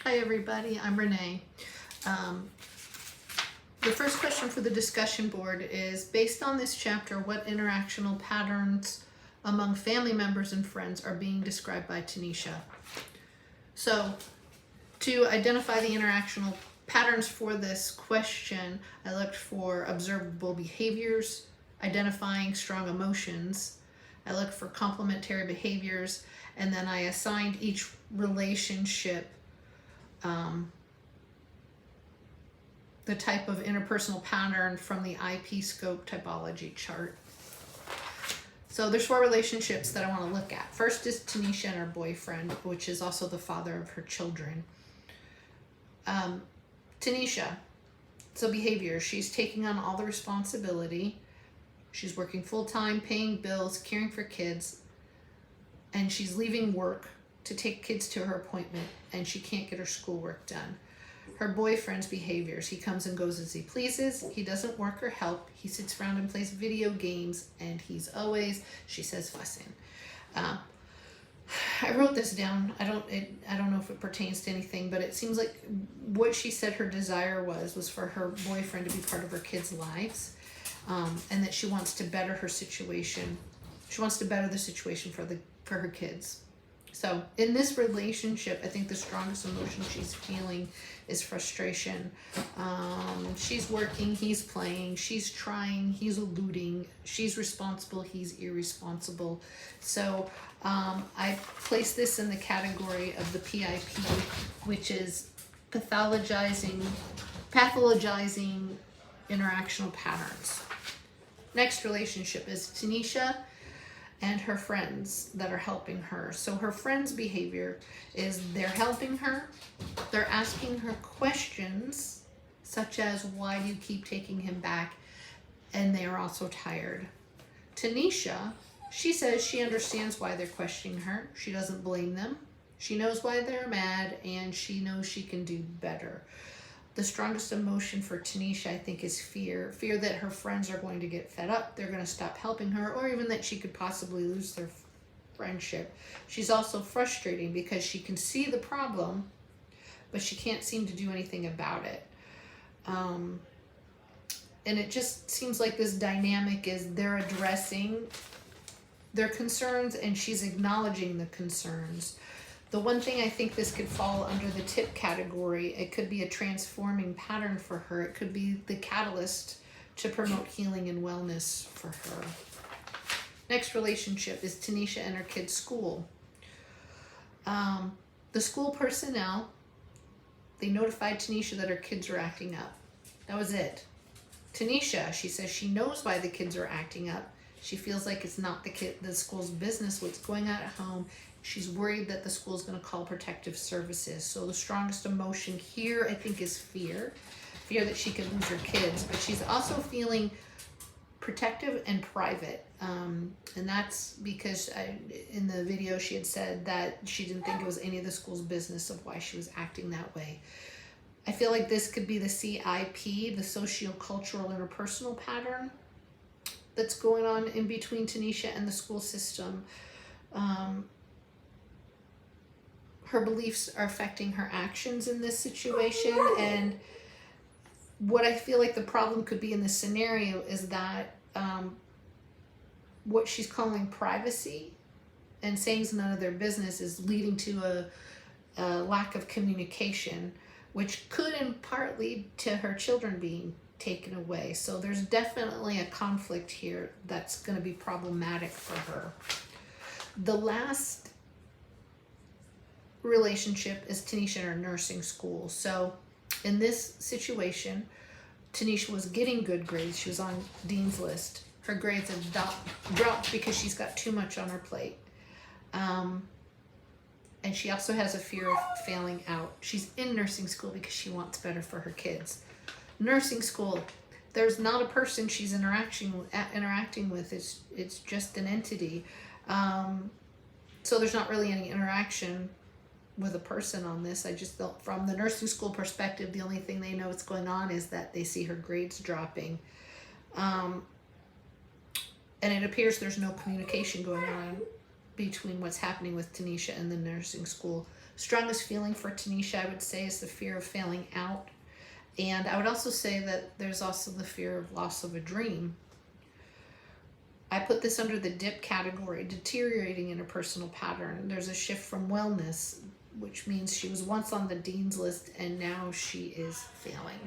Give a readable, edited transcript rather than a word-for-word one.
Hi everybody, I'm Renee. Um, the first question for the discussion board is, based on this chapter, what interactional patterns among family members and friends are being described by Tanisha? So, to identify the interactional patterns for this question, I looked for observable behaviors, identifying strong emotions. I looked for complementary behaviors, and then I assigned each relationship the type of interpersonal pattern from the IP scope typology chart. So there's 4 relationships that I want to look at. First is Tanisha and her boyfriend, which is also the father of her children. Tanisha, so behavior, she's taking on all the responsibility. She's working full-time, paying bills, caring for kids, and she's leaving work to take kids to her appointment, and she can't get her schoolwork done. Her boyfriend's behaviors, he comes and goes as he pleases, he doesn't work or help, he sits around and plays video games, and he's always, she says, fussing. I wrote this down. I don't know if it pertains to anything, but it seems like what she said her desire was for her boyfriend to be part of her kids' lives, and that she wants to better her situation. She wants to better the situation for her kids. So in this relationship, I think the strongest emotion she's feeling is frustration. She's working, he's playing, she's trying, he's eluding, she's responsible, he's irresponsible. So I place this in the category of the PIP, which is pathologizing interactional patterns. Next relationship is Tanisha and her friends that are helping her. So her friends' behavior is they're helping her, they're asking her questions such as, why do you keep taking him back? And they are also tired. Tanisha, she says she understands why they're questioning her. She doesn't blame them. She knows why they're mad, and she knows she can do better. The strongest emotion for Tanisha, I think, is fear. Fear that her friends are going to get fed up, they're going to stop helping her, or even that she could possibly lose their friendship. She's also frustrating because she can see the problem, but she can't seem to do anything about it. And it just seems like this dynamic is they're addressing their concerns and she's acknowledging the concerns. The one thing I think this could fall under the tip category, it could be a transforming pattern for her. It could be the catalyst to promote healing and wellness for her. Next relationship is Tanisha and her kids' school. The school personnel, they notified Tanisha that her kids are acting up. That was it. Tanisha, she says she knows why the kids are acting up. She feels like it's not the school's business, what's going on at home. She's worried that the school's going to call protective services. So the strongest emotion here, I think, is fear. Fear that she could lose her kids. But she's also feeling protective and private. And that's because in the video she had said that she didn't think it was any of the school's business of why she was acting that way. I feel like this could be the CIP, the socio-cultural interpersonal pattern that's going on in between Tanisha and the school system. Her beliefs are affecting her actions in this situation, and what I feel like the problem could be in this scenario is that what she's calling privacy and saying it's none of their business is leading to a lack of communication, which could in part lead to her children being taken away. So there's definitely a conflict here that's going to be problematic for her. The last relationship is Tanisha and her nursing school. So in this situation, Tanisha was getting good grades. She was on Dean's List. Her grades have dropped because she's got too much on her plate. And she also has a fear of failing out. She's in nursing school because she wants better for her kids. Nursing school, there's not a person she's interacting with. It's just an entity. So there's not really any interaction with a person on this. I just felt from the nursing school perspective, the only thing they know what's going on is that they see her grades dropping. And it appears there's no communication going on between what's happening with Tanisha and the nursing school. Strongest feeling for Tanisha, I would say, is the fear of failing out. And I would also say that there's also the fear of loss of a dream. I put this under the dip category, deteriorating in a personal pattern. There's a shift from wellness, which means she was once on the dean's list and now she is failing.